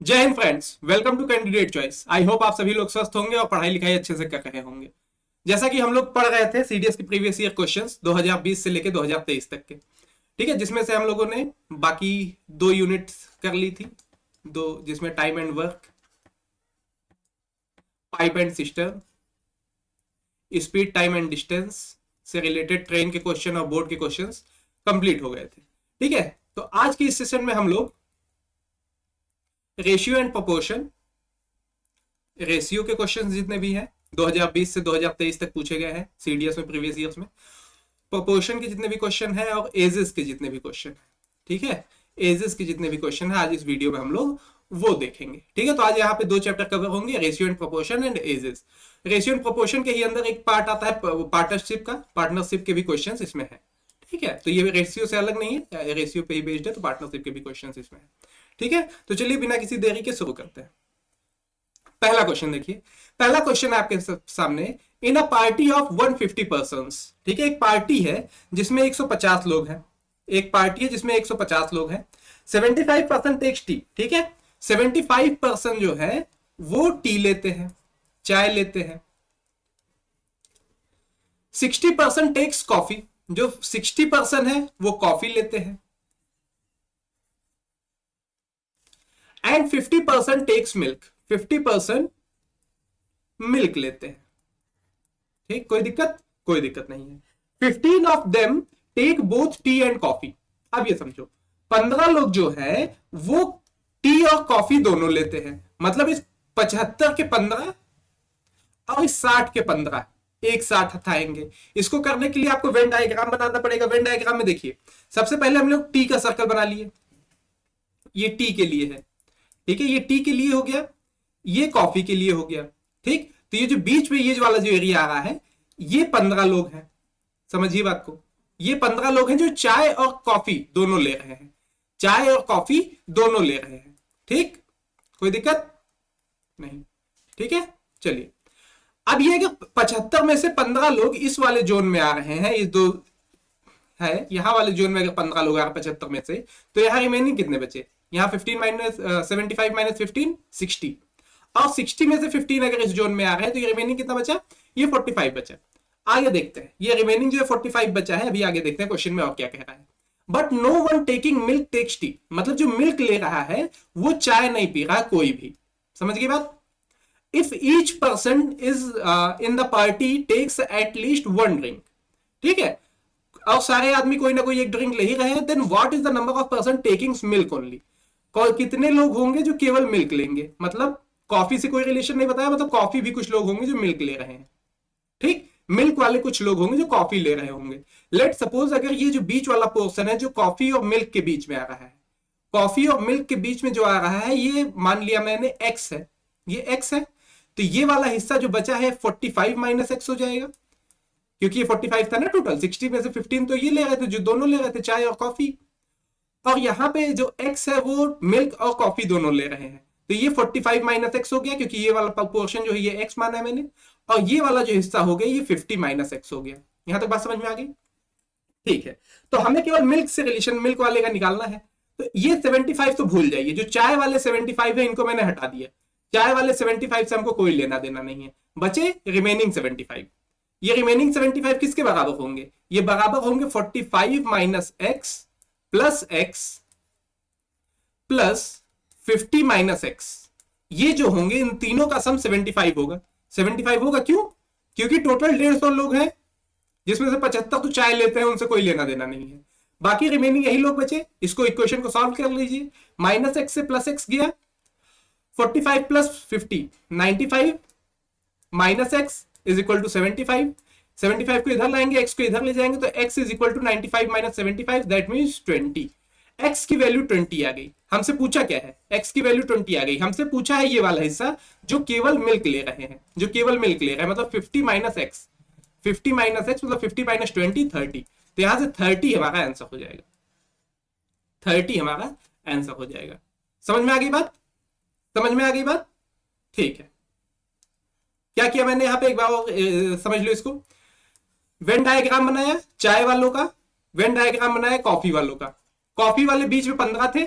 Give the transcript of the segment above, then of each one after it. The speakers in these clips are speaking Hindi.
जय Hind friends, welcome to candidate choice. I hope आप सभी लोग स्वस्थ होंगे और पढ़ाई लिखाई अच्छे से कर रहे होंगे। जैसा कि हम लोग पढ़ रहे थे सीडीएस के प्रीवियस ईयर क्वेश्चंस 2020 से लेकर 2023 तक के। ठीक है, जिसमें से हम लोगों ने बाकी दो यूनिट्स कर ली थी, दो, जिसमें time and work, pipe and system, speed time and distance से रिलेटेड ट्रेन के क्वेश्चन और बोर्ड के क्वेश्चन कंप्लीट हो गए थे। ठीक है, तो आज के इस सेशन में हम लोग रेशियो एंड प्रोपोर्शन, रेशियो के क्वेश्चंस जितने भी हैं 2020 से 2023 तक पूछे गए हैं सीडीएस में प्रीवियस ईयर्स में, प्रोपोर्शन के जितने भी क्वेश्चन हैं और एजेस के जितने भी क्वेश्चन हैं। ठीक है, एजेस के जितने भी क्वेश्चन है आज इस वीडियो में हम लोग वो देखेंगे। ठीक है, तो आज यहाँ पे दो चैप्टर कवर होंगे, ratio and proportion and ages. Ratio and proportion के ही अंदर एक पार्ट आता है पार्टनरशिप का, पार्टनरशिप के भी क्वेश्चन इसमें है। ठीक है, तो ये रेशियो से अलग नहीं है, रेशियो पे ही बेस्ड है, तो पार्टनरशिप के भी क्वेश्चन इसमें है। ठीक है, तो चलिए बिना किसी देरी के शुरू करते हैं। पहला क्वेश्चन देखिए, पहला क्वेश्चन है आपके सामने। इन अ पार्टी ऑफ 150 पर्सन, ठीक है, एक पार्टी है जिसमें 150 लोग हैं। एक पार्टी है जिसमें 150 लोग हैं। 75% टेक्स टी, ठीक है, 75% जो है वो टी लेते हैं, चाय लेते हैं। 60% टेक्स कॉफी, जो 60% है वो कॉफी लेते हैं। एंड 50% टेक्स मिल्क, 50% मिल्क लेते हैं। ठीक, कोई दिक्कत? कोई दिक्कत नहीं है। 15 of them take both tea and coffee. अब ये समझो, 15 लोग जो है वो टी और कॉफी दोनों लेते हैं। मतलब इस 75 के 15 और इस 60 के 15 एक साथ हटाएंगे। इसको करने के लिए आपको वेन डायग्राम बनाना पड़ेगा। वेन डायग्राम में देखिए, सबसे पहले हम लोग टी का सर्कल बना लिए, ये टी के लिए है। ठीक है, ये टी के लिए हो गया, ये कॉफी के लिए हो गया। ठीक, तो ये जो बीच में ये जो वाला जो एरिया आ रहा है, ये 15 लोग हैं। समझिए बात को, ये 15 लोग हैं जो चाय और कॉफी दोनों ले रहे हैं, चाय और कॉफी दोनों ले रहे हैं। ठीक, कोई दिक्कत नहीं। ठीक है, चलिए, अब ये कि 75 में से 15 लोग इस वाले जोन में आ रहे हैं, इस दो है यहां वाले जोन में अगर 15 लोग आ रहे 75 में से, तो यहां रिमेनिंग कितने बचे? यहां 15 माइनस 75 माइनस 15 60, और 60 में से 15 अगर इस जोन में आ रहे हैं तो ये रिमेनिंग कितना बचा? ये 45 बचा। आगे देखते हैं, ये रिमेनिंग जो है 45 बचा है। अभी आगे देखते हैं क्वेश्चन में और क्या कह रहा है। But no one taking milk takes tea, मतलब जो मिल्क ले रहा है वो चाय नहीं पी रहा कोई भी। समझ गई बात? If each person is in the party takes at least one drink, ठीक है, और सारे आदमी कोई ना कोई एक ड्रिंक ले ही रहे हैं, then what is the number of person taking milk only. कितने लोग होंगे जो केवल मिल्क लेंगे? मतलब कॉफी से कोई रिलेशन नहीं बताया, मतलब कॉफी भी कुछ लोग होंगे जो मिल्क ले रहे हैं। ठीक, मिल्क वाले कुछ लोग होंगे जो कॉफी ले रहे होंगे। लेट सपोज अगर ये जो बीच वाला पोर्शन है जो कॉफी और मिल्क के बीच में आ रहा है, कॉफी और मिल्क के बीच में जो आ रहा है, ये मान लिया मैंने एक्स है, ये एक्स है, तो ये वाला हिस्सा जो बचा है 45 माइनस एक्स हो जाएगा, क्योंकि ये 45 था ना टोटल। 60 में से 15 तो ये ले रहे थे, जो दोनों ले रहे थे, चाय और कॉफी, और यहाँ पे जो x है वो मिल्क और कॉफी दोनों ले रहे हैं। तो ये 45 माइनस एक्स हो गया, क्योंकि ये वाला पोर्शन जो है ये x माना है मैंने, और ये वाला जो हिस्सा हो गया ये 50 माइनस एक्स हो गया। यहां तक बात समझ में आ गई? ठीक है, तो हमें केवल मिल्क से रिलेशन, मिल्क वाले का निकालना है। तो ये 75 तो भूल जाइए, जो चाय वाले 75 है इनको मैंने हटा दिया। चाय वाले 75 से हमको कोई लेना देना नहीं है, बचे रिमेनिंग 75। ये रिमेनिंग 75 किसके बराबर होंगे? ये बराबर होंगे 45 minus x plus x plus 50 minus x. ये जो होंगे इन तीनों का सम 75 होगा। 75 होगा क्यों? क्योंकि टोटल 150 लोग हैं, जिसमें से 75 तो चाय लेते हैं, उनसे कोई लेना देना नहीं है। बाकी रिमेनिंग यही लोग बचे। इसको इक्वेशन को सॉल्व कर लीजिए। माइनस एक्स से प्लस एक्स गया, 45 plus 50 95, minus x is equal to 75। 75 को इधर लाएंगे, एक्स को इधर ले जाएंगे, तो x is equal to 95 minus 75, that means 20। X की वैल्यू 20 आ गई। हमसे पूछा क्या है? एक्स की वैल्यू 20 आ गई। हमसे पूछा है ये वाला हिस्सा जो केवल मिल्क ले रहे हैं, जो केवल मिल्क ले रहे हैं, मतलब 50 माइनस एक्स, 50 माइनस एक्स मतलब 50 माइनस 20 30। तो यहां से 30 हमारा आंसर हो जाएगा, 30 हमारा आंसर हो जाएगा। समझ में आ गई बात? समझ में आ गई बात? ठीक है, क्या किया मैंने यहां पे एक बार और समझ लो इसको। वेन डायग्राम बनाया चाय वालों का, वेन डायग्राम बनाया कॉफी वालों का। कॉफी वाले बीच में 15 थे,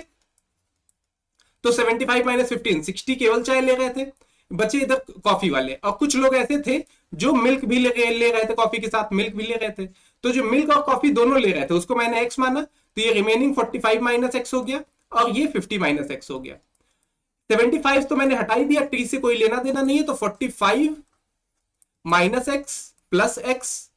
तो 75 माइनस 15, 60 केवल चाय ले रहे थे, बचे इधर कॉफी वाले। और कुछ लोग ऐसे थे जो मिल्क भी ले रहे थे, कॉफी के साथ मिल्क भी ले रहे थे। तो जो मिल्क और कॉफी दोनों ले रहे थे उसको मैंने एक्स माना, तो ये रिमेनिंग 45 माइनस एक्स हो गया और ये 50 माइनस एक्स हो गया। 75 तो मैंने हटा ही दिया, टी से कोई लेना देना नहीं है, तो 45 माइनस एक्स प्लस एक्स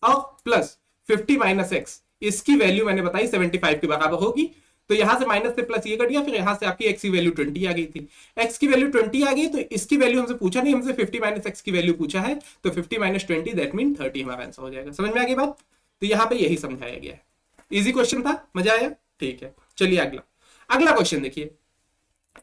और प्लस 50 माइनस एक्स, इसकी वैल्यू मैंने बताई 75 के बराबर होगी। तो यहां से माइनस से प्लस ये कट गया, फिर यहां से आपकी एक्स की वैल्यू 20 आ गई थी। एक्स की वैल्यू 20 आ गई, तो इसकी वैल्यू हमसे पूछा नहीं, हमसे 50 माइनस एक्स की वैल्यू पूछा है, तो 50 माइनस 20 दैट मीन 30 हमारा आंसर हो जाएगा। समझ में आ गई बात? तो यहां पे यही समझाया गया है। इजी क्वेश्चन था, मजा आया? ठीक है, चलिए अगला क्वेश्चन देखिए।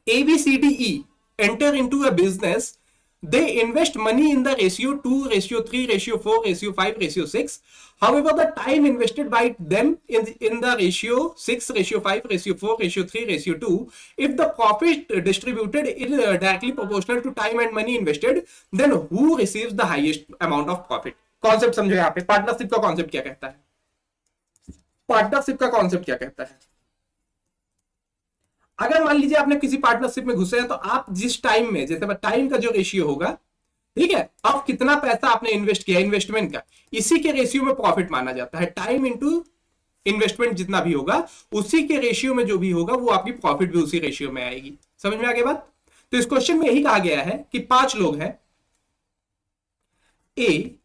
ABCDE enter into a business, they invest money in the ratio 2, ratio 3, ratio 4, ratio 5, ratio 6. However, the time invested by them in the ratio 6, ratio 5, ratio 4, ratio 3, ratio 2, if the profit distributed is directly proportional to time and money invested, then who receives the highest amount of profit? Concept समझो यहाँ पे, पार्टनरशिप का कॉन्सेप्ट क्या कहता है? पार्टनरशिप का कॉन्सेप्ट क्या कहता है? अगर मान लीजिए आपने किसी पार्टनरशिप में घुसे हैं, तो आप जिस टाइम में, जैसे टाइम का जो रेशियो होगा, ठीक है, अब कितना पैसा आपने इन्वेस्ट किया, इन्वेस्टमेंट का, इसी के रेशियो में प्रॉफिट माना जाता है। टाइम इंटू इन्वेस्टमेंट जितना भी होगा, उसी के रेशियो में जो भी होगा, वो आपकी प्रॉफिट भी उसी रेशियो में आएगी। समझ में आ गई बात? तो इस क्वेश्चन में यही कहा गया है कि 5 लोग हैं, ए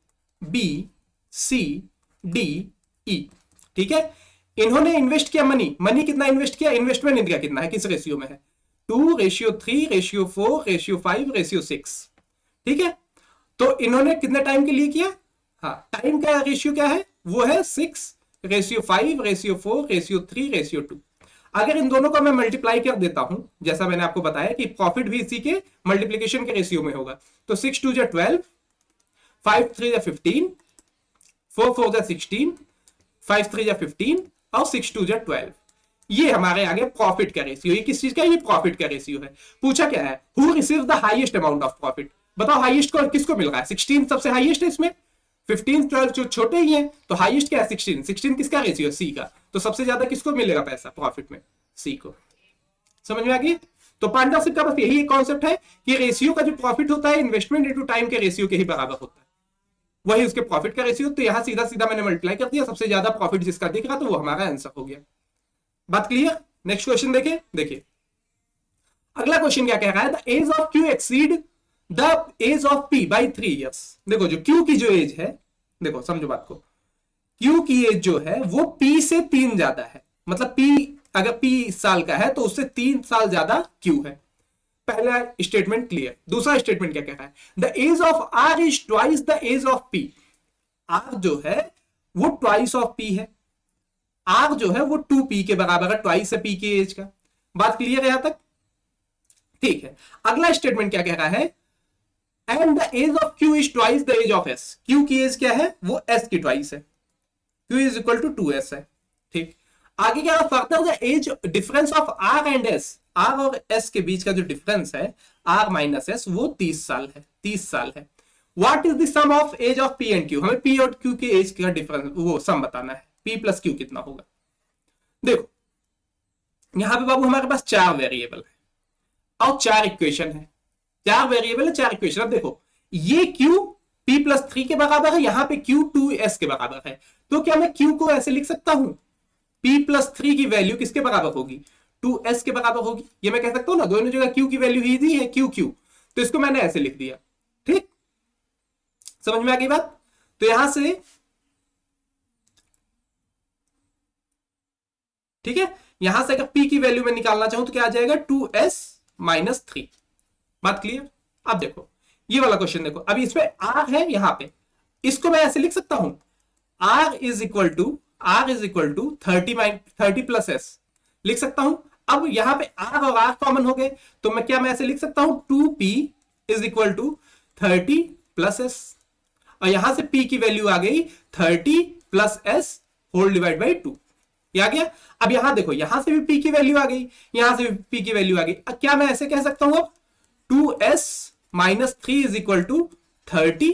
बी सी डी ई, ठीक है। इन्होंने इन्वेस्ट किया मनी कितना इन्वेस्ट किया, इन्वेस्टमेंट इनका कितना है, किस रेशियो में है, 2, रेशियो 3, रेशियो 4, रेशियो 5, रेशियो 6, ठीक है। तो इन्होंने कितने टाइम के लिए किया, हाँ, टाइम का रेशियो क्या है, वो है 6, रेशियो 5, रेशियो 4, रेशियो 3, रेशियो 2। अगर इन दोनों का मैं मल्टीप्लाई कर देता हूं, जैसा मैंने आपको बताया कि प्रॉफिट भी इसी के मल्टीप्लीकेशन के रेशियो में होगा, तो 6 2 12, 5 3 15, 4 4 16, 5 3 15 और 6 2 12। ये हमारे आगे प्रॉफिट का रेशियो, ये किस चीज का, ये प्रॉफिट का रेशियो है। पूछा क्या है, who receives the highest amount of profit? बताओ हाईएस्ट को किसको मिल रहा है? 16 सबसे हाईएस्ट है इसमें, 15 12 जो छोटे ही हैं, तो हाईएस्ट क्या है 16। 16 किसका रेशियो, सी का, तो सबसे ज्यादा किसको मिलेगा पैसा प्रॉफिट में, सी को। समझ में आ गई? तो पार्टनरशिप का बस यही कॉन्सेप्ट है कि रेशियो का जो प्रॉफिट होता है इन्वेस्टमेंट इनटू टाइम के रेशियो के ही बराबर होता है, वही उसके प्रॉफिट का रेशियो। तो यहां सीधा सीधा मैंने मल्टीप्लाई कर दिया, सबसे ज्यादा प्रॉफिट जिसका दिख रहा, तो वो हमारा आंसर हो गया। बात क्लियर? नेक्स्ट क्वेश्चन देखिए अगला क्वेश्चन क्या कह रहा है, the age of Q exceed the age of P by 3 years. देखो जो क्यू की जो एज है, देखो समझो बात को, क्यू की एज जो है वो पी से 3 ज्यादा है, मतलब पी अगर पी साल का है तो उससे 3 साल ज्यादा क्यू है। पहला स्टेटमेंट क्लियर। दूसरा स्टेटमेंट क्या कह रहा है, the age of R is twice the age of P. R जो है वो ट्वाइस ऑफ पी है, आर जो है वो 2p के बराबर है, ट्वाइस है पी की एज का। बात क्लियर है यहां तक? ठीक है। अगला स्टेटमेंट क्या कह रहा है, and the age of Q is twice the age of S. Q की एज क्या है, वो एस की ट्वाइस है, Q is equal to 2s है। ठीक, आगे क्या further the age difference of R and S, R और एस के बीच का जो डिफरेंस है आर माइनस एस, वो 30 साल है, 30 साल है। What is the sum of age of P and Q, हमें पी और क्यू की एज का डिफरेंस वो सम बताना है, पी प्लस क्यू कितना होगा। देखो यहां पे बाबू हमारे पास 4 वेरिएबल है और 4 इक्वेशन है, 4 वेरिएबल है 4 इक्वेशन। अब देखो ये क्यू p प्लस 3 के बराबर है, यहां पे q 2s के बराबर है, तो क्या मैं q को ऐसे लिख सकता हूं, p प्लस 3 की वैल्यू किसके बराबर होगी, 2s के बराबर होगी। ये मैं कह सकता हूं ना, दोनों जगह q की वैल्यू ही दी है, q q, तो इसको मैंने ऐसे लिख दिया। ठीक, समझ में आ गई बात? तो यहां से ठीक है, यहां से अगर p की वैल्यू में निकालना चाहूं तो क्या आ जाएगा, 2s माइनस 3। बात क्लियर? अब देखो ये वाला क्वेश्चन देखो, अभी इसमें r है, यहां पे इसको मैं ऐसे लिख सकता हूं, r is equal to 30 plus s लिख सकता हूं। अब यहां पे r और r कॉमन हो गए, तो मैं ऐसे लिख सकता हूं 2p is equal to 30 plus s, और यहां से p की वैल्यू आ गई 30 plus s whole divide by 2, ये आ गया। अब यहां देखो, यहां से भी p की वैल्यू आ गई, यहां से भी p की वैल्यू आ गई। अब क्या मैं ऐसे कह सकता हूं, अब 2s minus 3 is equal to 30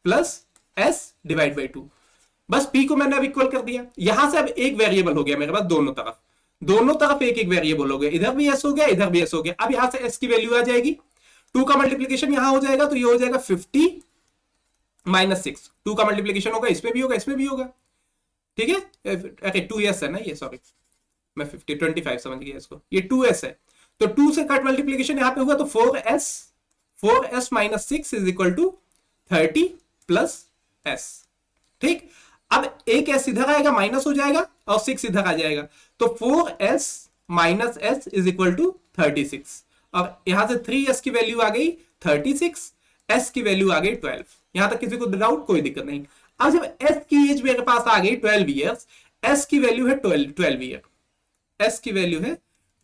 plus s divide by 2। बस p को मैंने अब इक्वल कर दिया। यहां से अब एक वेरिएबल हो गया मेरे पास दोनों तरफ, दोनों तरफ एक एक वेरिएबल हो गया, इधर भी एस हो गया, इधर भी एस हो गया। अब यहां से एस की वैल्यू आ जाएगी, 2 का मल्टीप्लीकेशन यहां हो जाएगा, तो ये हो जाएगा 50 -6। 2 का मल्टीप्लीकेशन होगा, इसमें भी होगा, इसमें भी होगा, ठीक है। अरे 2s है ना ये, सॉरी मैं 25 समझ गया इसको, ये 2s है। तो 2 से कट मल्टीप्लीकेशन यहां पे हुआ, तो 4s minus 6 is equal to 30 plus s। ठीक, अब एक s इधर आएगा, माइनस हो जाएगा, और 6 इधर आ जाएगा, तो 4s minus s is equal to 36। और यहां से 3s की वैल्यू आ गई 36, s की वैल्यू आ गई 12। यहां तक किसी को डाउट? कोई दिक्कत नहीं। अब जब s की एज मेरे पास आ गई 12 ईयर्स, s की वैल्यू है 12 ईयर, s की वैल्यू है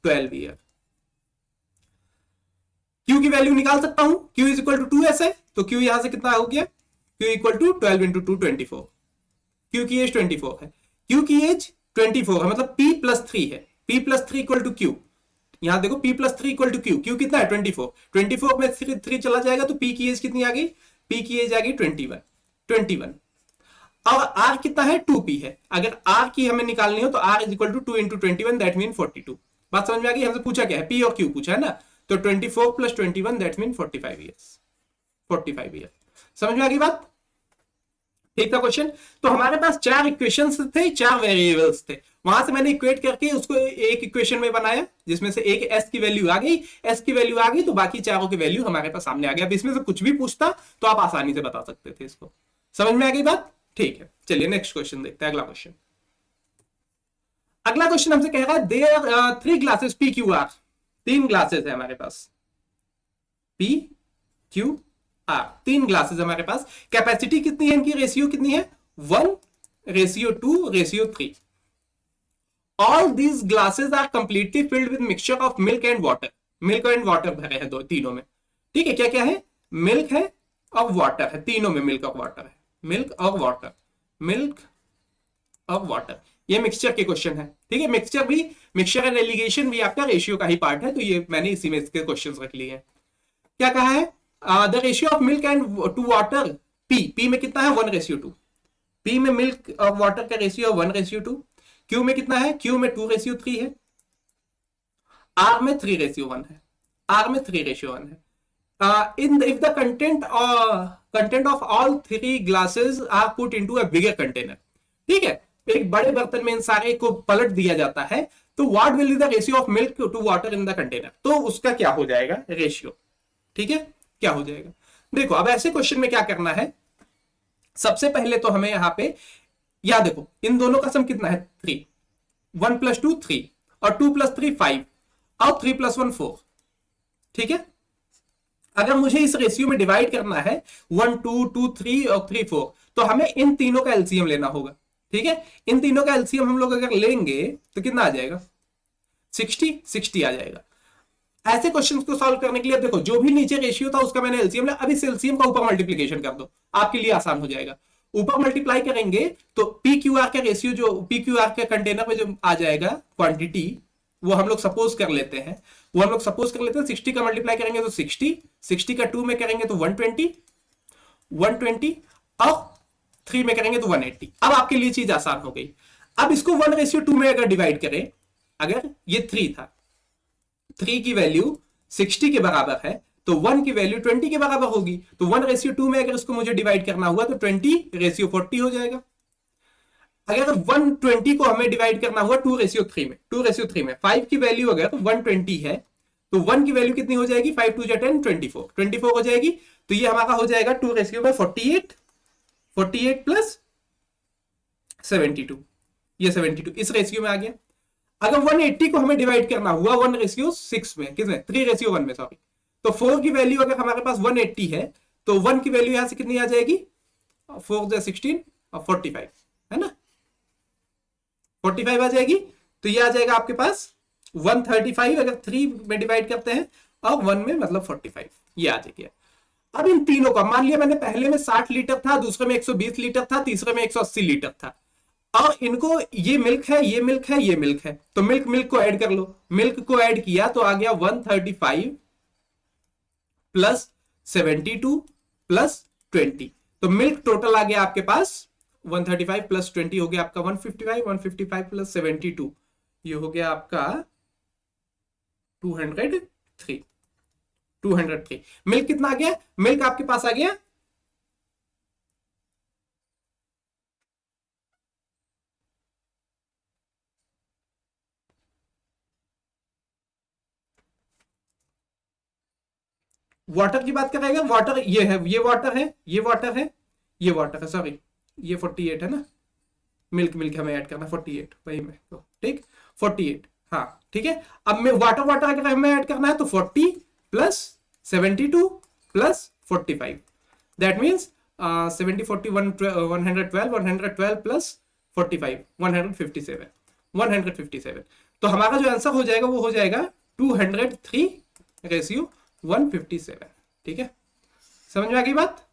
12 ईयर। q की वैल्यू निकाल सकता हूं, q is equal to 2s है, तो q यहां से कितना हो गया, q equal to 12 into 2 24। q की एज 24 है, q की एज 24 है, मतलब p प्लस 3 है, p plus 3 equal to q। यहां देखो p plus 3 equal to q, q कितना है 24, 24 में 3 चला जाएगा, तो p की एज कितनी आ गई, p की एज आ गई 21। और r कितना है, 2p है। अगर r की हमें निकालनी हो तो r is equal to 2 into 21, that mean 42। बात समझ में आ गई? हमसे पूछा क्या है, p और q पूछा है ना, तो 24 plus 21 that mean 45 years, 45 year. समझ में आ गई बात? ठीक था क्वेश्चन। तो हमारे पास 4 इक्वेशंस थे, 4 वेरिएबल्स थे, वहां से मैंने इक्वेट करके उसको एक इक्वेशन में बनाया, जिसमें से एक s की वैल्यू आ गई, s की वैल्यू आ गई तो बाकी चारों की वैल्यू हमारे पास सामने आ गया। अब इसमें से कुछ भी पूछता तो आप आसानी से बता सकते थे इसको। समझ में आ गई बात? ठीक है, चलिए नेक्स्ट क्वेश्चन देखते हैं। अगला क्वेश्चन, अगला क्वेश्चन हमसे कह रहा है there 3 glasses P Q R, 3 glasses है हमारे पास, पी क्यू आर, 3 ग्लासेस हमारे पास। कैपेसिटी कितनी है इनकी, रेशियो कितनी है, 1:2:3। All these glasses are completely filled with mixture of milk and water. Milk and water भरे हैं तीनों में। ठीक है, क्या क्या है, मिल्क है और वाटर है, तीनों में मिल्क और वाटर है, मिल्क और वाटर, मिल्क और वाटर। ये मिक्सचर के क्वेश्चन है। ठीक है, मिक्सचर एंड एलिगेशन भी आपका रेशियो का ही पार्ट है, तो ये मैंने इसी में इसके क्वेश्चन रख लिए हैं। क्या कहा है, the ratio of milk and to water, P में कितना है 1:2, पी में मिल्क और वाटर का रेशियो 1:2। क्यू में कितना है, क्यू में 2:3 है, आर में 3:1 है, आर में 3:1 है। If the content of all 3 glasses are put into a bigger container, ठीक है, एक बड़े बर्तन में इन सारे को पलट दिया जाता है, तो what will be the ratio of milk to water in the container, तो उसका क्या हो जाएगा रेशियो। ठीक है, क्या हो जाएगा, देखो अब ऐसे क्वेश्चन में क्या करना है, सबसे पहले तो हमें यहां पे याद देखो इन दोनों का सम कितना है 3, 1 + 2 3 और 2 + 3 5 और 3 + 1 4। ठीक है, अगर मुझे इस रेशियो में डिवाइड करना है 1 2 2 3 और 3 4, तो हमें इन तीनों का एलसीएम लेना होगा। ठीक है, इन तीनों का एलसीएम हम लोग अगर लेंगे तो कितना आ जाएगा 60 आ जाएगा। ऐसे क्वेश्चंस को सॉल्व करने के लिए देखो जो भी नीचे रेशियो था उसका मैंने एलसीएम लिया, अब इस एलसीएम का ऊपर मल्टीप्लीकेशन कर दो, आपके लिए आसान हो जाएगा। ऊपर मल्टीप्लाई करेंगे तो पी क्यू आर का रेशियो, जो पी क्यू आर के कंटेनर में जो आ जाएगा क्वांटिटी, वो हम लोग सपोज कर लेते हैं 60 का मल्टीप्लाई करेंगे तो 60 का 2 में करेंगे तो 120 और 3 में करेंगे तो 180। अब आपके लिए चीज आसान हो गई। अब इसको 1:2 में अगर डिवाइड करें, अगर ये 3 था, 3 की वैल्यू 60 के बराबर है, तो 1 की वैल्यू 20 के बराबर होगी, तो 1:2 में अगर इसको मुझे डिवाइड करना हुआ तो 20:40 हो जाएगा। अगर 120 को हमें डिवाइड करना हुआ 2:3 में, 2:3 में 5 की वैल्यू अगर 120 है, तो 1 की वैल्यू कितनी हो जाएगी, 5 2 10 24 हो जाएगी। तो ये हमारा हो जाएगा 2:48, 48 प्लस 72, ये 72 इस रेशियो में आ गया। अगर 180 को हमें डिवाइड करना हुआ 1:6 में, किसमें 3:1 में, सॉरी, तो 4 की वैल्यू अगर हमारे पास 180 है, तो 1 की वैल्यू यहां से कितनी आ जाएगी, 4 16 और 45 है ना, 45 आ जाएगी। तो ये आ जाएगा आपके पास 135 अगर 3 में डिवाइड करते हैं और 1 में मतलब 45, ये आ जाएगी। अब इन तीनों का मान लिया मैंने, पहले में 60 लीटर था, दूसरे में 120 लीटर था, तीसरे में 180 लीटर था, और इनको ये मिल्क है, ये मिल्क है, ये मिल्क है, तो मिल्क को ऐड कर लो। मिल्क को ऐड किया तो आ गया 135 प्लस 72 प्लस 20, तो मिल्क टोटल आ गया आपके पास 135 प्लस 20 हो गया आपका 155, 155 प्लस 72, ये हो गया आपका 203। 203 मिल्क कितना आ गया? मिल्क आपके पास आ गया वाटर की बात करेगा। वाटर ये है, ये वाटर है, ये वाटर है, ये वाटर है, सॉरी ये 48 है ना। मिल्क मिल्क हमें ऐड करना 48, वही में तो ठीक 48। हाँ ठीक है। अब मैं वाटर वाटर अगर हमें ऐड करना है तो 40 plus 72 plus 45, that means 70 40 112 112 plus 45 157 157। तो हमारा जो आंसर हो जाएगा वो हो जाएगा 203 रेशियो 157। ठीक है, समझ में आ गई बात?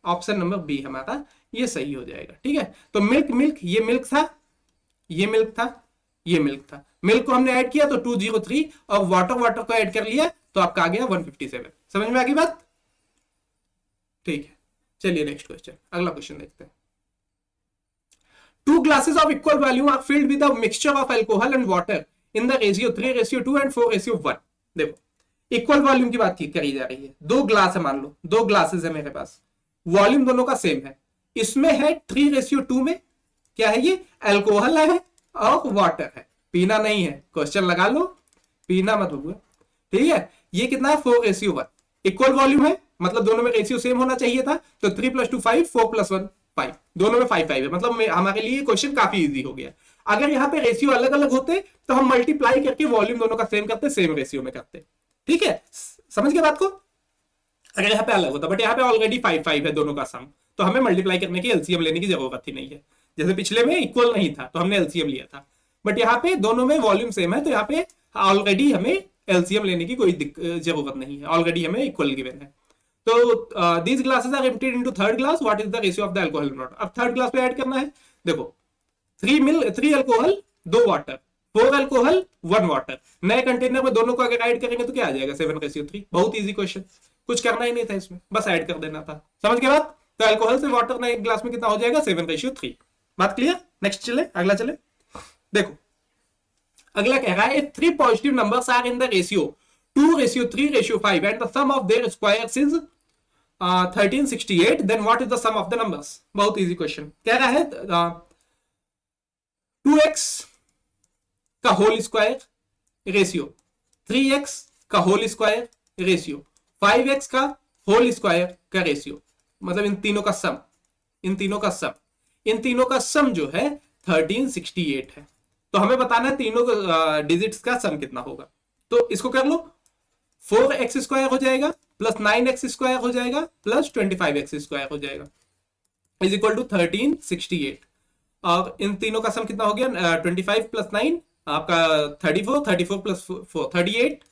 ऑप्शन नंबर बी हमारा ये सही हो जाएगा। ठीक है, तो मिल्क मिल्क, ये मिल्क था, ये मिल्क था, ये मिल्क था, मिल्क को हमने ऐड किया तो 203 और वाटर वाटर को ऐड कर लिया तो आपका आ गया 157। समझ में आ गई बात? ठीक है, चलिए नेक्स्ट क्वेश्चन, अगला क्वेश्चन देखते हैं। Two glasses of equal volume are filled with a mixture of alcohol and water in the ratio 3:2 and 4:1। देखो इक्वल वॉल्यूम की बात करी जा रही है। दो ग्लास है, मान लो दो ग्लासेस है मेरे पास, वॉल्यूम दोनों का सेम है। इसमें है 3:2 में क्या है? ये अल्कोहल है और वाटर है। पीना नहीं है, क्वेश्चन लगा लो, पीना मत हुआ। ठीक है, ये कितना है? 4:1। इक्वल वॉल्यूम है मतलब दोनों में रेशियो सेम होना चाहिए था, तो 3 + 2 5, 4 + 1 5, दोनों में 5 5 है। मतलब हमारे लिए क्वेश्चन काफी इजी हो गया। अगर यहाँ पे रेशियो अलग अलग होते तो हम मल्टीप्लाई करके वॉल्यूम दोनों का सेम करते, सेम रेशियो में करते। ठीक है, समझ गए बात को? अगर यहाँ पे अलग होता, बट यहाँ पे ऑलरेडी 5 5 है दोनों का सम, तो हमें मल्टीप्लाई करने की एलसीएम लेने की जरूरत ही नहीं है। जैसे पिछले में इक्वल नहीं था तो हमने एलसीएम लिया था, बट यहाँ पे दोनों में वॉल्यूम सेम है तो यहाँ पे ऑलरेडी हमें एलसीएम लेने की कोई जरूरत नहीं है, ऑलरेडी हमें इक्वल गिवन है। तो these glasses are emptied into third glass, what is the ratio of the alcohol in water. अब थर्ड ग्लास पे ऐड करना है। देखो 3 अल्कोहल 2 वाटर, 4 अल्कोहल 1 वाटर, नए कंटेनर में दोनों को अगर ऐड करेंगे तो क्या आ जाएगा? 7:3। बहुत इजी क्वेश्चन, कुछ करना ही नहीं था इसमें, बस ऐड कर देना था। समझ के बात? तो अल्कोहल से वाटर नए ग्लास में कितना हो जाएगा? 7:3। बात क्लियर? नेक्स्ट चले, अगला चले। देखो अगला कह रहा है if 3 positive numbers are in the ratio 2:3:5 and the sum of their squares is 1368, then what is the sum of the numbers? बहुत इजी क्वेश्चन कह रहा है 2x का होल स्क्वायर रेशियो 3x का होल स्क्वायर रेशियो 5x का होल स्क्वायर का रेशियो, मतलब इन तीनों का सम, इन तीनों का सम, इन तीनों का सम जो है 1368 है। तो हमें बताना है तीनों डिजिट्स का सम कितना होगा। तो इसको कर लो, 4x² हो जाएगा प्लस 9x² हो जाएगा प्लस 25x² हो जाएगा इज इक्वल टू 1368। और इन तीनों का सम कितना हो गया? 25 प्लस 9 आपका 34, 34 plus 4 38,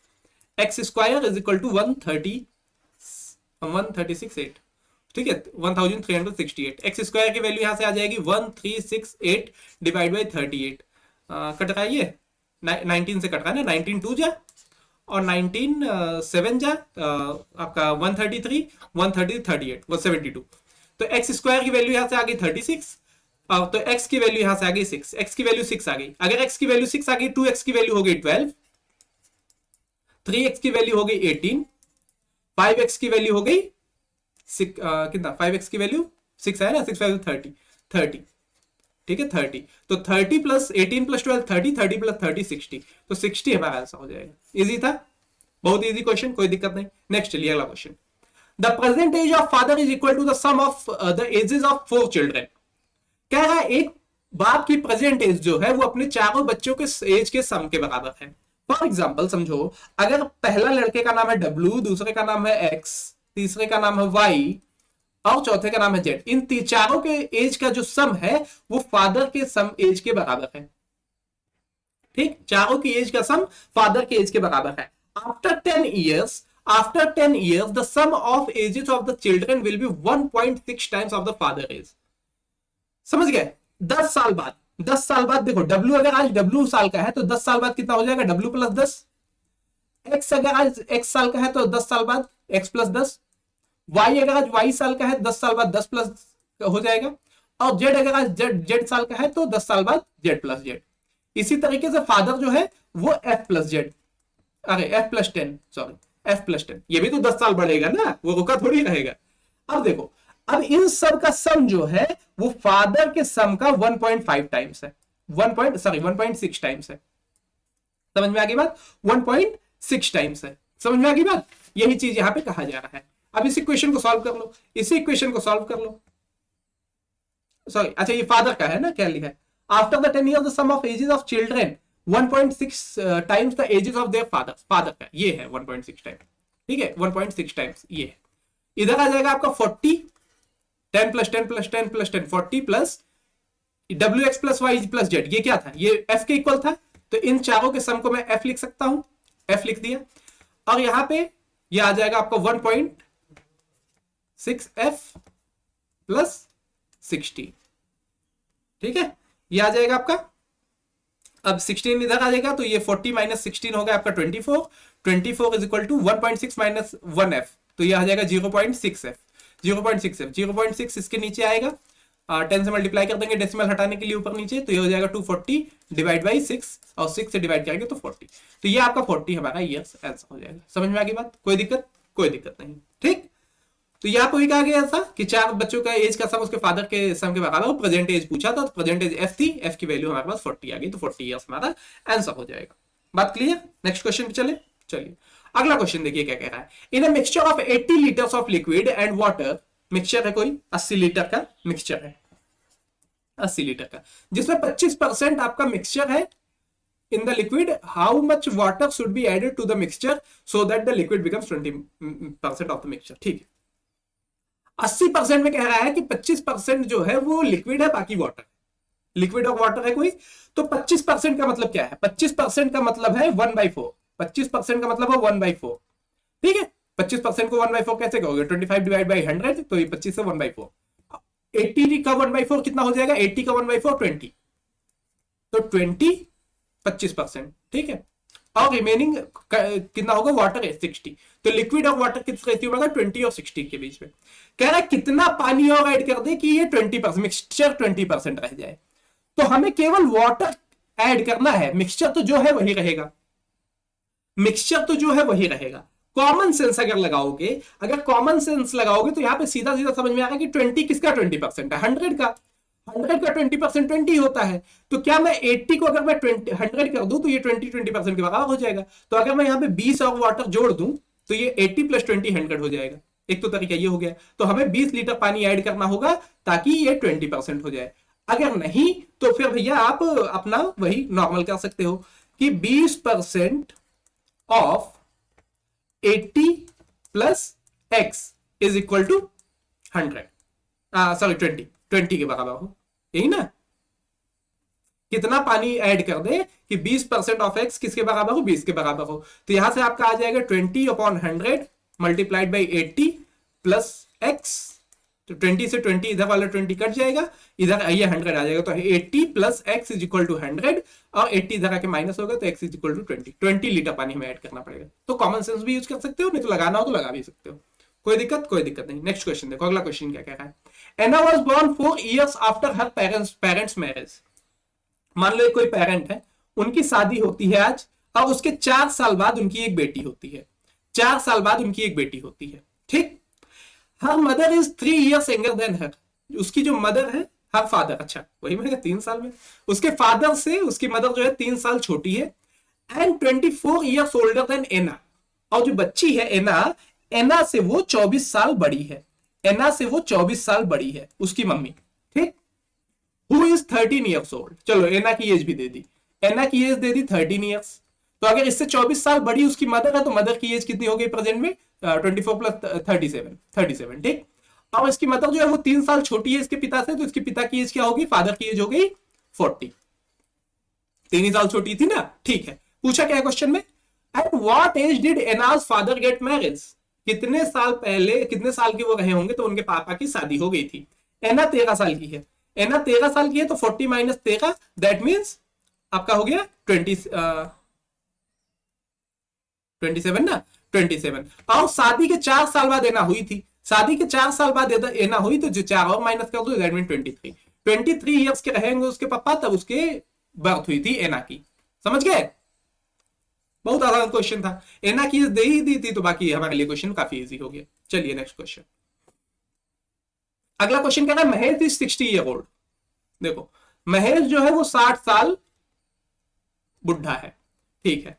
x² is equal to 136.8। ठीक है, 1368। x² की वैल्यू यहां से आ जाएगी 1368 डिवाइड बाई 38। कट रहा है ये 19 से कट रहा है ना, 19 2 जा और 19 7 जा आपका 133 130 38 172। तो x² की वैल्यू यहां से आ गई 36, तो x की वैल्यू यहां से आ गई 6, x की वैल्यू 6 आ गई। अगर x की वैल्यू 6 आ गई, 2x की वैल्यू हो गई 12, 3x की वैल्यू हो गई 18, 5x की वैल्यू हो गई कितना? 5x की वैल्यू 6 है ना, 6 5 30। ठीक है 30, तो 30 प्लस 18 प्लस 12 30, 30 प्लस 30 60, तो 60 हमारा आंसर हो जाएगा। इजी था, बहुत इजी क्वेश्चन, कोई दिक्कत नहीं। नेक्स्ट चलिए अगला question. The present age of father is equal to the sum of the ages of 4 children. क्या है? एक बाप की प्रेजेंट एज जो है वो अपने चारों बच्चों के एज के सम के बराबर है। फॉर एग्जाम्पल समझो, अगर पहला लड़के का नाम है W, दूसरे का नाम है X, तीसरे का नाम है Y और चौथे का नाम है Z, इन चारों के एज का जो सम है वो फादर के सम एज के बराबर है। ठीक, चारों की एज का सम फादर के एज के बराबर है। After 10 years the sum of ages of the children will be 1.6 times of the father age। समझ गए? 10 साल बाद, 10 साल बाद देखो W अगर आज W साल का है तो 10 साल बाद कितना हो जाएगा? W plus 10। X अगर आज X साल का है तो 10 साल बाद X प्लस 10। Y अगर आज Y साल का है 10 साल बाद 10 प्लस हो जाएगा। और Z अगर आज Z साल का है तो 10 साल बाद Z प्लस Z। इसी तरीके से फादर जो है वो f प्लस जेड, अरे f plus 10, sorry f plus 10, ये भी तो 10 साल बढ़ेगा ना, वो रुका थोड़ी रहेगा। अब देखो, अब इन सब का सम जो है वो फादर के सम का 1.5 टाइम्स है, 1.6 टाइम्स है। समझ में आ गई बात? 1.6 टाइम्स है। समझ में आ गई बात? यही चीज यहां पे कहा जा रहा है। अब इस इक्वेशन को सॉल्व कर लो, इसी इक्वेशन को सॉल्व कर लो। सॉरी, अच्छा ये फादर का है ना, क्या लिखा है? After the 10 years the sum of ages of children 1.6 times the ages of their father, father का ये है 1.6 टाइम्स, ठीक है, 1.6 टाइम्स ये है। इधर आ जाएगा आपका 40, 10 plus 10 plus 10 plus 10 40 plus W X plus Y plus Z, ये क्या था? ये एफ के इक्वल था, तो इन चारों के सम को मैं एफ लिख सकता हूं, एफ लिख दिया। और यहां पे ये आ जाएगा आपका 1.6 एफ प्लस 60, ठीक है, ये आ जाएगा आपका। अब 16 इधर आ जाएगा, तो ये 40 माइनस 16 होगा आपका 24, 24 is equal to 1.6 minus 1 F, तो ये आ जाएगा 0.6 एफ, 0.6 एफ, 0.6 इसके नीचे आएगा, 10 से मल्टीप्लाई कर देंगे डेसिमल हटाने के लिए ऊपर नीचे, तो ये हो जाएगा 240 डिवाइड बाई 6, और 6 से डिवाइड करेंगे तो 40, तो ये आपका 40 हमारा ईयर्स आंसर हो जाएगा। समझ में आ गई बात? कोई दिक्कत? कोई दिक्कत नहीं, ठीक। तो यहाँ पर कहा गया था कि 4 बच्चों का एज का सम उसके फादर के सम के बराबर, प्रेजेंट एज पूछा था, तो प्रेजेंट एज एफ थी, एफ की वैल्यू हमारे पास 40 आ गई, तो 40 ईयर्स हमारा आंसर हो जाएगा। बात क्लियर? नेक्स्ट क्वेश्चन पे चले, चलिए अगला क्वेश्चन देखिए क्या कह रहा है। In a mixture of 80 litres of liquid and water, mixture है कोई 80 लीटर का मिक्सचर है, 80 लीटर का, जिसमें 25% आपका मिक्सचर है in the liquid, how much water should be added to the mixture so that the liquid becomes 20% of the mixture? ठीक है, 80% में कह रहा है कि 25% जो है वो लिक्विड है, बाकी वाटर, लिक्विड और वाटर है कोई, तो 25% का मतलब क्या है? 25% का मतलब है 1/4, 25% का मतलब है 1/4, ठीक है। 25% को 1/4 कैसे कहोगे? 25 डिवाइड बाई 100, तो ये 25 से 1/4, 80 का 1/4 कितना हो जाएगा? 80 का 1/4 20, तो 20 25%, ठीक है, और रिमेनिंग कितना होगा? वाटर है 60, तो लिक्विड और वाटर किस रेशियो में होगा? 20 और 60 के बीच में। कह रहा है कितना पानी और ऐड कर दे कि ये 20% मिक्सचर 20% रह जाए, तो हमें केवल वाटर ऐड करना है, मिक्सचर तो जो है वही रहेगा, मिक्सचर तो जो है वही रहेगा। कॉमन सेंस अगर लगाओगे, अगर कॉमन सेंस लगाओगे तो यहां पे सीधा सीधा समझ में आएगा कि 20 किसका 20% है? 100 का, 100 का 20% 20 होता है, तो क्या मैं 80 को अगर मैं 100 कर दूं तो ये 20% के बराबर हो जाएगा। तो अगर मैं यहाँ पे 20 और वाटर जोड़ दूं तो ये 80 प्लस 20 100 हो जाएगा। एक तो तरीका ये हो गया, तो हमें 20 लीटर पानी ऐड करना होगा ताकि ये 20% हो जाए। अगर नहीं तो फिर भैया आप अपना वही नॉर्मल कर सकते हो कि 20% of 80 plus x is equal to 100, sorry 20 के बराबर हो, यही ना। कितना पानी ऐड कर दे कि 20% ऑफ x किसके बराबर हो? 20 के बराबर हो, तो यहां से आपका आ जाएगा 20/100 मल्टीप्लाइड बाई 80 प्लस x, तो 20 से 20 इधर वाला 20 कट जाएगा, इधर ये 100 आ जाएगा, तो 80 plus x is equal to 100, और 80 इधर आके माइनस होगा, तो x is equal to 20 litre पानी हमें ऐड करना पड़ेगा। तो कॉमन सेंस भी यूज कर सकते हो, नहीं तो लगाना हो तो लगा भी सकते हो, कोई दिक्कत? कोई दिक्कत नहीं। नेक्स्ट क्वेश्चन देखो, अगला क्वेश्चन क्या कह रहा है। Anna was born 4 years after her parents marriage. मान लो एक कोई पेरेंट है, उनकी शादी होती है आज, और उसके 4 साल बाद उनकी एक बेटी होती है, 4 साल बाद उनकी एक बेटी होती है, ठीक। Her mother is 3 years younger than her, उसकी जो मदर है, हर फादर, अच्छा वही मैंने 3 साल में, उसके फादर से उसकी मदर जो है 3 साल छोटी है, एंड 24 years ओल्डर देन एना, और जो बच्ची है एना, एना से वो 24 साल बड़ी है, एना से वो 24 साल बड़ी है उसकी मम्मी, ठीक। हु इज 13 years ओल्ड, चलो एना की एज भी दे दी, एना की एज दे दी 13 years, तो अगर इससे 24 साल बड़ी उसकी मदर है तो मदर की एज कितनी हो गई प्रेजेंट में? 24 प्लस 37, ठीक। और इसकी मदर जो है वो 3 साल छोटी है इसके पिता से, तो इसके पिता की एज क्या होगी? फादर की एज हो गई 40, 3 साल छोटी थी ना, ठीक है। पूछा क्या है क्वेश्चन में? At what age did Anna's father get marriage, कितने साल पहले, कितने साल के वो रहे होंगे तो उनके पापा की शादी हो गई थी। एना 13 साल की है, एना 13 साल की है, तो 40 माइनस 13 दैट मीन्स आपका हो गया 27 ना, 27। और शादी के 4 साल बाद एना हुई थी, शादी के 4 साल बाद एना हुई, तो जो 4 और माइनस कर दो दैट मीन 23 ईयर्स के रहेंगे उसके पापा, तब उसके बर्थ हुई थी एना की। समझ गए? बहुत आसान क्वेश्चन था। एना की दे ही दी थी तो बाकी हमारे लिए क्वेश्चन काफी इजी हो गया। चलिए नेक्स्ट क्वेश्चन। अगला क्वेश्चन कह रहा है महेश इज 60 ईयर ओल्ड। देखो महेश जो है वो 60 साल बुढ़ा है, ठीक है।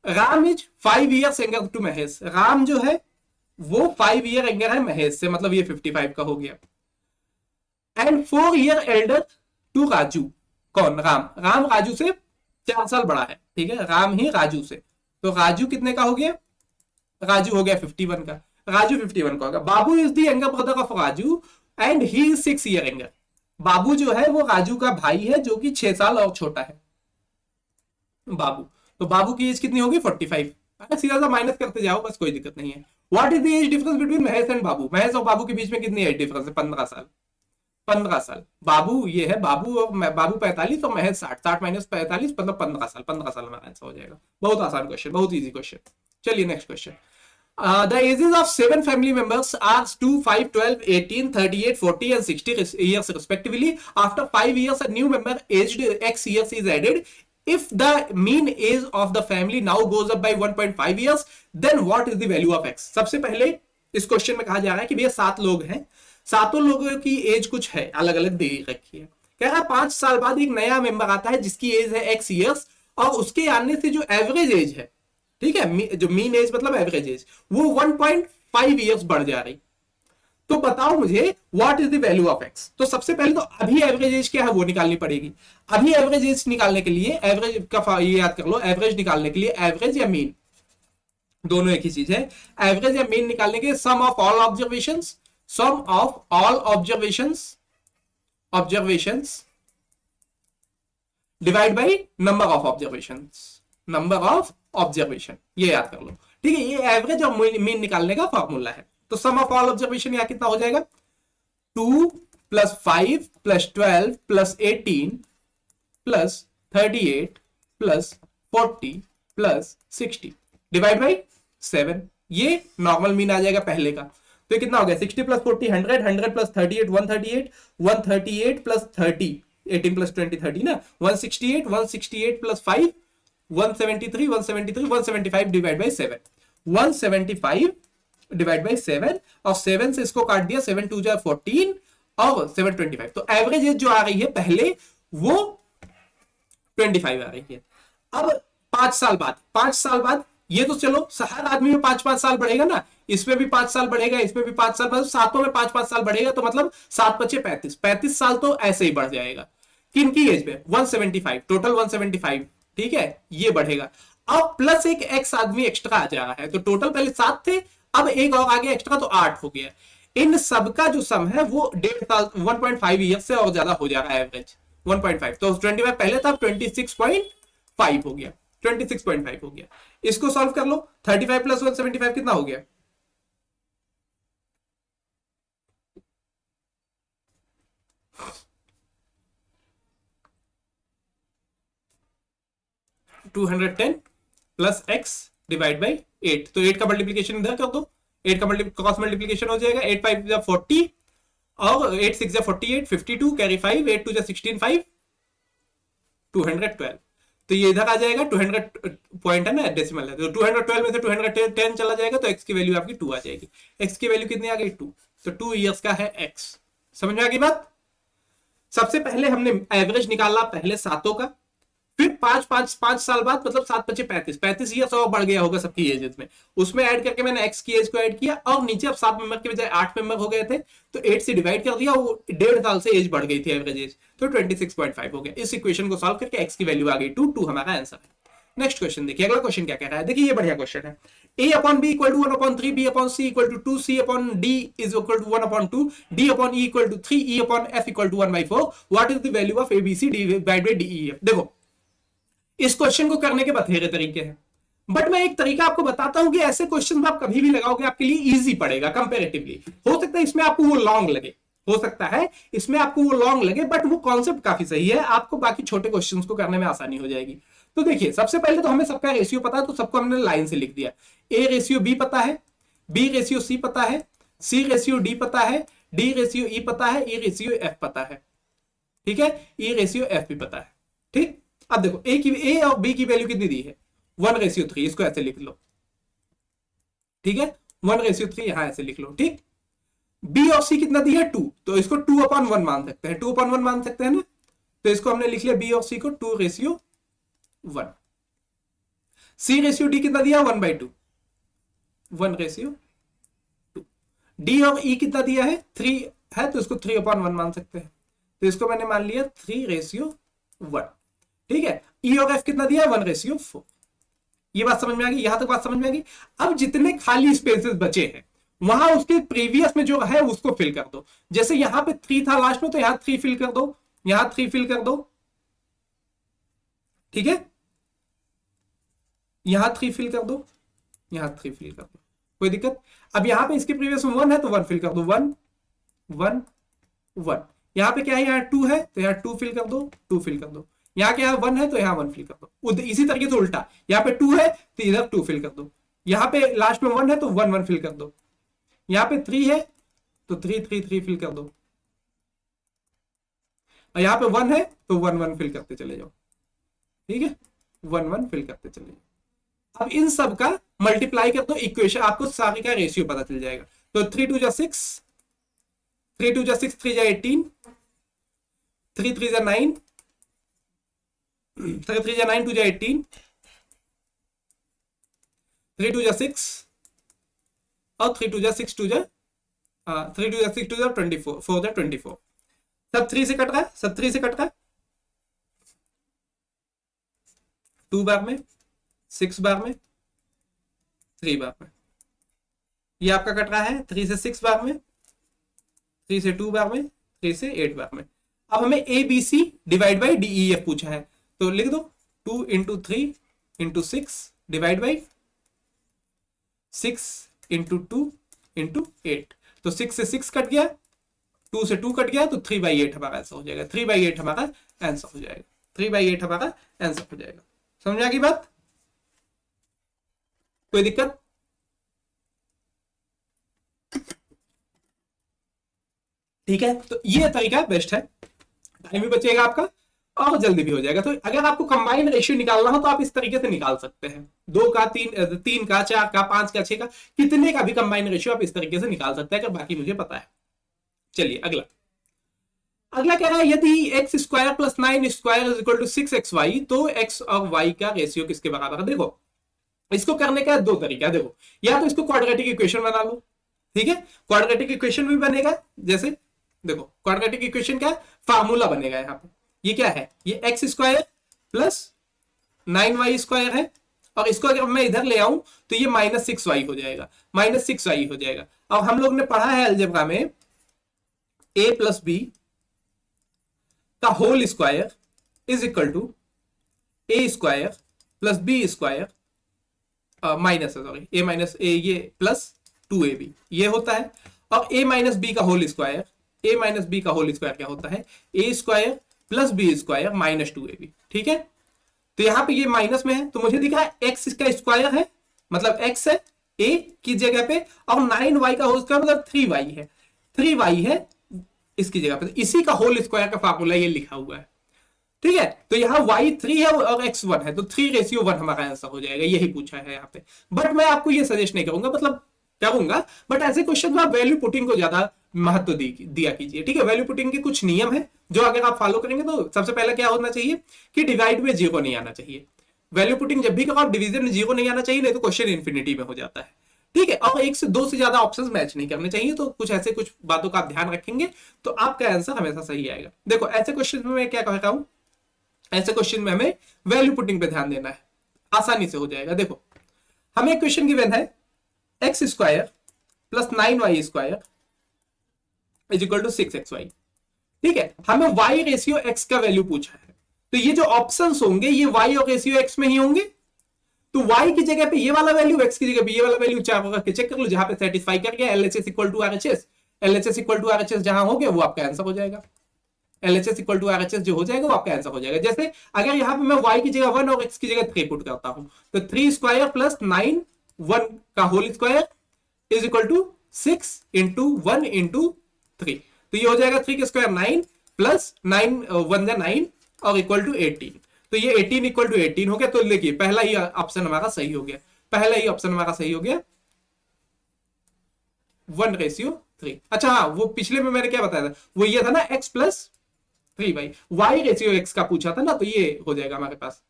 Ram is 5 years younger to Mahesh. Ram जो है वो 5 ईयर यंगर है महेश से, मतलब ये 55 का हो गया। And 4 year elder to Raju. कौन? राम। राम राजू से 4 साल बड़ा है, ठीक है। राम ही राजू से, तो राजू कितने का हो गया? राजू हो गया 51 का। राजू 51 का होगा। Babu is the younger brother of Raju and he is 6 year younger. Babu जो है वो राजू का भाई है जो कि 6 साल और छोटा है। बाबू, तो बाबू की एज कितनी होगी? 45। सीधा सा माइनस करते जाओ बस, कोई दिक्कत नहीं है। What is the age difference between Mahesh and Babu? Mahesh और बाबू के बीच में कितनी एज डिफरेंस है? 15 साल। 15 साल। बाबू ये है, बाबू और बाबू 45 और महेश 60। 60 माइनस 45 मतलब 15 साल। 15 साल हमारा आंसर हो जाएगा। बहुत आसान क्वेश्चन, बहुत इजी क्वेश्चन। चलिए next question. The ages of 7 family members are 2, 5, 12, 18, 38, 40 and 60 years respectively. After 5 years, a new member aged X years is added. If the mean age of the family now goes up by 1.5 years, then what is the value of X? सबसे पहले इस क्वेश्चन में कहा जा रहा है कि भैया 7 लोग हैं, 7 लोगों की एज कुछ है, अलग अलग दे रखी है। कह रहा है 5 साल बाद एक नया मेंबर आता है जिसकी एज है X years, और उसके आने से जो एवरेज एज है, ठीक है, जो मीन एज मतलब एवरेज एज, वो 1.5 ईयर्स बढ़ जा रही। तो बताओ मुझे what is the value of x. तो सबसे पहले तो अभी एवरेज एज क्या है वो निकालनी पड़ेगी। अभी एवरेज एज निकालने के लिए, एवरेज का ये याद कर लो, एवरेज निकालने के लिए एवरेज या मीन दोनों एक ही चीज है। एवरेज या मीन निकालने के sum of all observations, sum of all observations divide by number of observations, number of observation, ये याद कर लो, ठीक है। ये एवरेज और मीन निकालने का फॉर्मूला है। तो सम ऑफ ऑल ऑब्जर्वेशन यहां कितना हो जाएगा? 2 + 5 + 12 + 18 + 38 + 40 + 60 डिवाइड बाई 7। ये नॉर्मल मीन आ जाएगा पहले का। तो ये कितना हो गया? 60 + 40 100, 100 + 38 138, 138 + 30 18 + 20 30 ना, 168, 168 + 5 173, 173, 175 डिवाइड बाई 7, 175 डिवाइड बाई 7, और 7 से इसको काट दिया, 7 2 जा 14 और 7 25। तो एवरेज एज जो आ रही है पहले वो 25 आ रही है। अब 5 साल बाद, 5 साल बाद ये तो चलो हर आदमी में 5-5 साल बढ़ेगा ना, इसमें भी 5 साल बढ़ेगा, इसमें भी 5 साल, मतलब सातों में 5-5 साल बढ़ेगा। तो मतलब 7 × 5 = 35, 35 साल तो ऐसे ही बढ़ जाएगा। किनकी एज में? 175, टोटल 175, ठीक है, ये बढ़ेगा। अब प्लस एक एक्स आदमी एक्स्ट्रा आ जा रहा है, तो टोटल पहले 7 थे, अब एक और आगे एक्स्ट्रा तो 8 हो गया। इन सबका जो सम है वो 1.5 साल 1.5 ईयर से और ज्यादा हो जा रहा है एवरेज 1.5। तो 25 पहले था, 26.5 हो गया, 26.5 हो गया। इसको सॉल्व कर लो। 35 + 175 कितना हो गया? (210 + x डिवाइड बाई 8). तो 8 का मल्टीप्लीकेशन इधर कर दो, 8 का क्रॉस मल्टीप्लीकेशन हो जाएगा। 8 5 = 40 और 8 6 = 48, 52 कैरी 5, 8 2 = 16, 5 212। तो ये इधर आ जाएगा। 200 पॉइंट है ना, डेसिमल है, तो 212 में से 210 चला जाएगा, तो x की वैल्यू आपकी 2 आ जाएगी। x की वैल्यू कितनी आ गई? 2। तो 2 ईयर्स का है x। समझ में आ गई बात? सबसे पहले हमने एवरेज निकाला पहले सातों का, फिर 5 साल बाद, मतलब 7 × 5 = 35, 35 ईयर्स और बढ़ गया होगा सबकी एजेस में, उसमें ऐड करके मैंने एक्स की एज को ऐड किया, और नीचे अब 7 मेंबर के बजाय 8 मेंबर हो गए थे, तो 8 से डिवाइड कर दिया, वो 1.5 साल से एज बढ़ गई थी एवरेज एज, तो 26.5 हो गया। इस इक्वेशन को सॉल्व करके एक्स की वैल्यू आ गई 2, 2 हमारा आंसर है। नेक्स्ट क्वेश्चन देखिए, अगला क्वेश्चन क्या कह रहा है, देखिए ये बढ़िया क्वेश्चन है। a/b = 1/3, b/c = 2, c/d = 1/2, d/e = 3, e/f = 1/4। What is the value of abc divide by def? देखो इस क्वेश्चन को करने के बथेरे तरीके हैं, बट मैं एक तरीका आपको बताता हूं कि ऐसे क्वेश्चन आप कभी भी लगाओगे आपके लिए इजी पड़ेगा कंपैरेटिवली। हो सकता है इसमें आपको वो लॉन्ग लगे, हो सकता है इसमें आपको वो लॉन्ग लगे, बट वो कॉन्सेप्ट काफी सही है, आपको बाकी छोटे क्वेश्चंस को करने में आसानी हो जाएगी। तो देखिए सबसे पहले तो हमें सबका रेशियो पता है, तो सबको हमने लाइन से लिख दिया। a/b पता है, b/c पता है, c/d पता है, d/e पता है, e/f पता है, ठीक है, e/f भी पता है, ठीक। अब देखो ए और बी की वैल्यू कितनी दी है 1:3, इसको ऐसे लिख लो, ठीक है 1:3 यहां ऐसे लिख लो, ठीक। बी और सी कितना दिया है 2, तो इसको 2/1 मान सकते हैं, 2/1 मान सकते हैं ना, तो इसको हमने लिख लिया बी और सी को 2:1। C/D कितना दिया 1/2, 1:2। डी और ई कितना दिया है 3 है, तो इसको 3/1 मान सकते हैं, तो इसको मैंने मान लिया 3:1, ठीक है। ई और एफ कितना दिया है 1:4। ये बात समझ में आ गई, यहां तक बात समझ में आ गई। अब जितने खाली स्पेसेस बचे हैं वहां उसके प्रीवियस में जो है उसको फिल कर दो। जैसे यहां पे 3 था लास्ट में, तो यहां 3 फिल कर दो, यहां 3 फिल कर दो, ठीक है, यहां 3 फिल कर दो, यहां 3 फिल कर दो, कोई दिक्कत। अब यहां पे इसके प्रीवियस में 1 है तो 1 फिल कर दो, 1 1 1। यहां पे क्या है, यहां 2 है तो यहां 2 फिल कर दो, 2 फिल कर दो। यहां क्या है 1 है तो यहां 1 फिल कर दो। इसी तरीके से उल्टा, यहां पे 2 है तो इधर 2 फिल कर दो। यहां पे लास्ट में 1 है तो 1 1 फिल कर दो। यहां पे 3 है तो 3 3 3 फिल कर दो। और यहां पे 1 है तो 1 1 फिल करते चले जाओ, ठीक है 1 1 फिल करते चले जाओ। अब इन सब का मल्टीप्लाई कर दो इक्वेशन, आपको सारी का रेशियो पता चल जाएगा। तो 3 2 6, 3 2 6, 3 18, 3 3 9, 3 3 9, 2 18, 3 2 6 और 3 2 6 2 3 2 6 2 24, 4 24। सब 3 से कट रहा है, सब 3 से कट रहा है। 2 बार में, 6 बार में, 3 बार में, ये आपका कट रहा है 3 से 6 बार में, 3 से 2 बार में, 3 से 8 बार में। अब हमें A B C divide by D E F पूछा है, तो लिख दो 2 × 3 × 6 डिवाइड बाई 6 × 2 × 8। तो 6 से 6 कट गया, 2 से 2 कट गया, तो 3/8 हमारा आंसर हो जाएगा, 3/8 हमारा आंसर हो जाएगा, 3/8 हमारा आंसर हो जाएगा। समझ आ गई बात, कोई दिक्कत। ठीक है, तो ये तरीका बेस्ट है, टाइम भी बचेगा आपका और जल्दी भी हो जाएगा। तो अगर आपको कंबाइन रेशियो निकालना हो तो आप इस तरीके से निकाल सकते हैं, 2 का 3 का 4 का 5 का 6 का, कितने का भी कंबाइन रेशियो आप इस तरीके से निकाल सकते हैं, अगर बाकी मुझे पता है। चलिए अगला, अगला क्या है, यदि x² + 9² = 6xy, तो x और y का रेशियो किसके बराबर है। देखो इसको करने का 2 तरीका, देखो या तो इसको क्वाड्रेटिक इक्वेशन बना लो, ठीक है, क्वाड्रेटिक इक्वेशन भी बनेगा। जैसे देखो क्वाड्रेटिक इक्वेशन का फार्मूला बनेगा यहाँ पे, ये क्या है, ये x² + 9y² है, और इसको अगर मैं इधर ले आऊं तो ये -6y हो जाएगा, -6y हो जाएगा। अब हम लोग ने पढ़ा है अलजेब्रा में a + b का whole square is equal to a² + b² minus, sorry a - a ये प्लस 2ab ये होता है, और a - b का होल स्क्वायर, a - b का होल स्क्वायर क्या होता है, a² + b² - 2ab, ठीक है। तो यहां पे ये माइनस में है, तो मुझे दिख रहा है x का स्क्वायर है, मतलब x है a की जगह पे, और 9y का होल स्क्वायर मतलब 3y है, 3y है इसकी जगह पे, इसी का होल स्क्वायर का फार्मूला ये लिखा हुआ है, ठीक है। तो यहाँ y 3 है और x 1 है, तो 3:1 हमारा आंसर हो जाएगा, यही पूछा है यहाँ पे। बट मैं आपको ये सजेस्ट नहीं करूंगा, मतलब करूंगा, बट ऐसे क्वेश्चन में आप वैल्यू पुटिंग को ज्यादा महत्व दिया कीजिए, ठीक है। वैल्यू पुटिंग के कुछ नियम है जो अगर आप फॉलो करेंगे तो सबसे पहले क्या होना चाहिए कि डिवाइड में 0 नहीं आना चाहिए। वैल्यू पुटिंग जब भी करो आप डिवीजन में 0 नहीं आना चाहिए, नहीं तो क्वेश्चन इन्फिनिटी में हो जाता है, ठीक है। और 1 से 2 से ज्यादा ऑप्शंस मैच नहीं करने चाहिए, तो कुछ ऐसे कुछ बातों का आप ध्यान रखेंगे तो आपका आंसर हमेशा सही आएगा। देखो ऐसे क्वेश्चन में मैं क्या कह रहा हूं, ऐसे क्वेश्चन में हमें वैल्यू पुटिंग पे ध्यान देना है, आसानी से हो जाएगा। देखो हमें क्वेश्चन गिवन है x² + 9y² = 6xy, ठीक है। हमें y रेशियो x का वैल्यू पूछा है, तो ये जो ऑप्शंस होंगे ये y और रेशियो x में ही होंगे, तो y की जगह पे ये वाला वैल्यू, x की जगह पे ये वाला वैल्यू चार करके चेक कर लो, जहां पे सेटिस्फाई कर गया LHS = RHS, LHS = RHS जहां हो गया वो आपका आंसर हो जाएगा, LHS = RHS जो हो जाएगा वो आपका आंसर हो जाएगा। जैसे अगर यहाँ पे मैं y की जगह 1 और x की जगह 3 पुट करता हूं, तो 3² + 9 1 का whole square is equal to 6 × 1 × 3, तो ये हो जाएगा 3 का स्क्वायर 9 + 9 1 9 और इक्वल टू 18, तो तो ये 18 इक्वल टू 18 हो गया। तो देखिए पहला ही ऑप्शन हमारा सही हो गया, पहला ही ऑप्शन हमारा सही हो गया 1:3। अच्छा हाँ, वो पिछले में मैंने क्या बताया था, वो ये था ना x plus 3 Y ratio x का पूछा था ना, तो ये हो जाएगा हमारे पास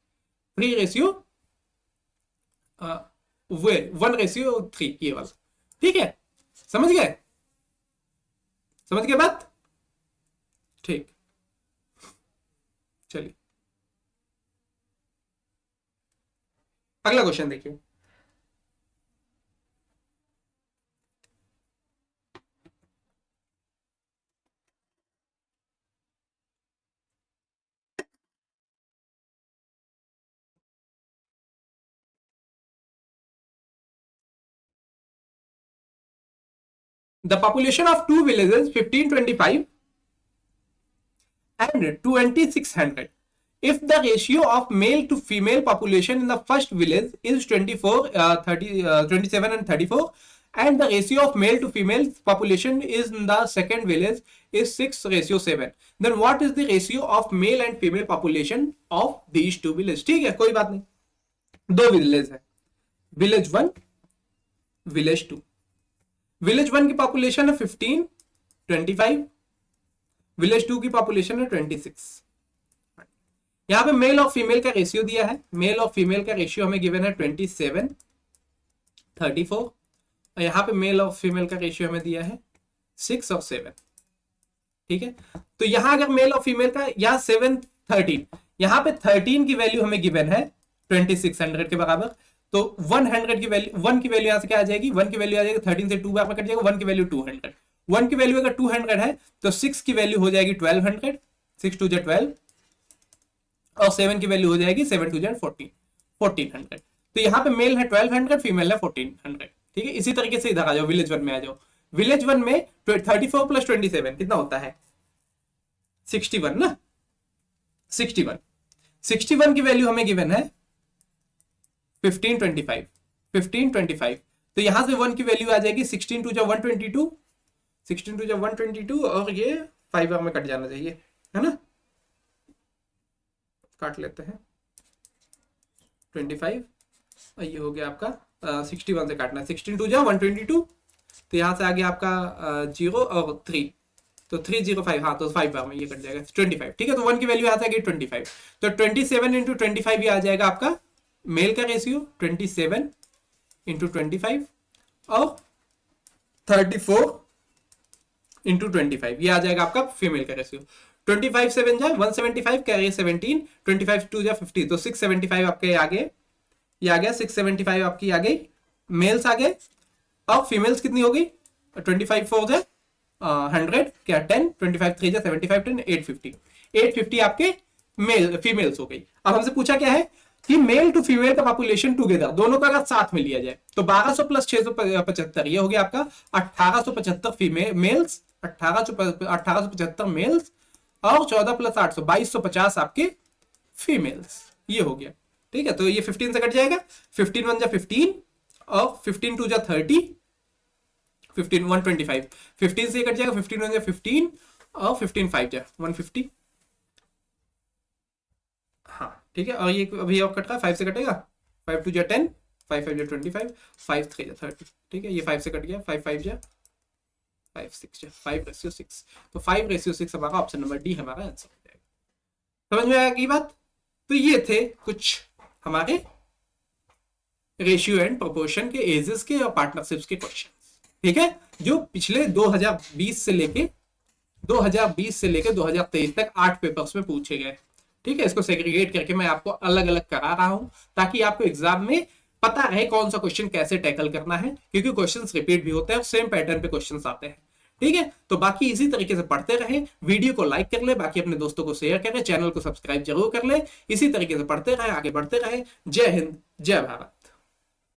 3:1:3 ये वाला। ठीक है, समझ गए, समझ गए बात? ठीक, चलिए अगला क्वेश्चन देखिए। The population of two villages 1525 and 2600. If the ratio of male to female population in the first village is 27 and 34, and the ratio of male to female population is in the second village is 6:7, then what is the ratio of male and female population of these two villages? ठीक है, कोई बात नहीं, दो विलेज है, विलेज 1 विलेज 2। विलेज 1 की पॉपुलेशन है 1525, विलेज 2 की पॉपुलेशन है 26। यहां पे मेल और फीमेल का रेशियो दिया है, मेल और फीमेल का रेशियो हमें गिवन है 27:34, और यहां पे मेल और फीमेल का रेशियो हमें दिया है 6 और 7। ठीक है, तो यहां अगर मेल और फीमेल का, यहां 7 13, यहां पे 13 की वैल्यू हमें गिवन है 2600 के बराबर, तो 100 की वैल्यू, 1 की वैल्यू यहां से क्या आ जाएगी, 1 की वैल्यू आ जाएगी 13 से 2 बार में कट जाएगा, 1 की वैल्यू 200, 1 की वैल्यू अगर 200 है तो 6 की वैल्यू हो जाएगी 1200, 6 2 12, और 7 की वैल्यू हो जाएगी 7 2 1400। तो यहाँ पे मेल है 1200, फीमेल है 1400। ठीक है, इसी तरीके से इधर आ जाओ, विलेज 1 में आ जाओ। विलेज 1 में 34 प्लस 27 कितना होता है, 61 ना, 61 की वैल्यू हमें गिवन है 1525। तो यहां से 1 की वैल्यू आ जाएगी 16 2 122, 16 2 122, और ये 5 में कट जाना चाहिए, है ना, काट लेते हैं 25, और ये हो गया आपका 61 से काटना है, 16 2 122, तो यहाँ से आ गया आपका 0 और 3, तो 305, हाँ तो 5 बार में ये कट जाएगा 25। ठीक है, तो 1 की वैल्यू यहाँ से आ गई 25, तो 27 इंटू 25 ये आ जाएगा आपका मेल का रेशियो 27 इंटू 25, और 34 इंटू 25 ये आ जाएगा आपका फीमेल का रेशियो। 25 7 जा 175, कैरियर 17, 25 2 जा 50, तो 675 आपके आगे, ये आ गया 675 आपकी आ गई, मेल्स आ गए, और फीमेल्स कितनी हो गई, 25 4 जा 100, क्या 10, 25 3 जा 75 10, 850 आपके मेल फीमेल्स हो गई। अब हमसे पूछा क्या है कि मेल टू फीमेल का पॉपुलेशन टुगेदर, दोनों का अगर साथ में लिया जाए तो 1200 प्लस 675 ये हो गया आपका 1875 फीमेल मेल्स, 1875 मेल्स, और 14 प्लस 800 2250 आपके फीमेल्स, ये हो गया। ठीक है, तो ये 15 से कट जाएगा, 15 1 जा 15, और 15 2 जा 30, 15 125, 15 से कट जाएगा, 15 1 जा 15, और 15 5 जा 150। हाँ ठीक है, और ये अभी और कट रहा है, 5 से कटेगा, 5 2 जा 10, 5 5 जा 25, 5 3 जा 30। ठीक है, ये 5 से कट गया, 5 5 जा 5 6 जा 5:6, तो 5:6 हमारा ऑप्शन नंबर डी हमारा आंसर हो जाएगा। समझ में आया की बात? तो ये थे कुछ हमारे रेशियो एंड प्रोपोर्शन के, एजेस के और पार्टनरशिप्स के क्वेश्चन। ठीक है, जो पिछले 2020 से लेके 2023 तक 8 पेपर्स में पूछे गए। ठीक है, इसको सेग्रीगेट करके मैं आपको अलग अलग करा रहा हूं ताकि आपको एग्जाम में पता रहे कौन सा क्वेश्चन कैसे टैकल करना है, क्योंकि क्वेश्चंस रिपीट भी होते हैं और सेम पैटर्न पे क्वेश्चंस आते हैं। ठीक है, तो बाकी इसी तरीके से पढ़ते रहे, वीडियो को लाइक कर ले, बाकी अपने दोस्तों को शेयर करें, चैनल को सब्सक्राइब जरूर कर ले, इसी तरीके से पढ़ते रहे, आगे बढ़ते रहे। जय हिंद, जय भारत।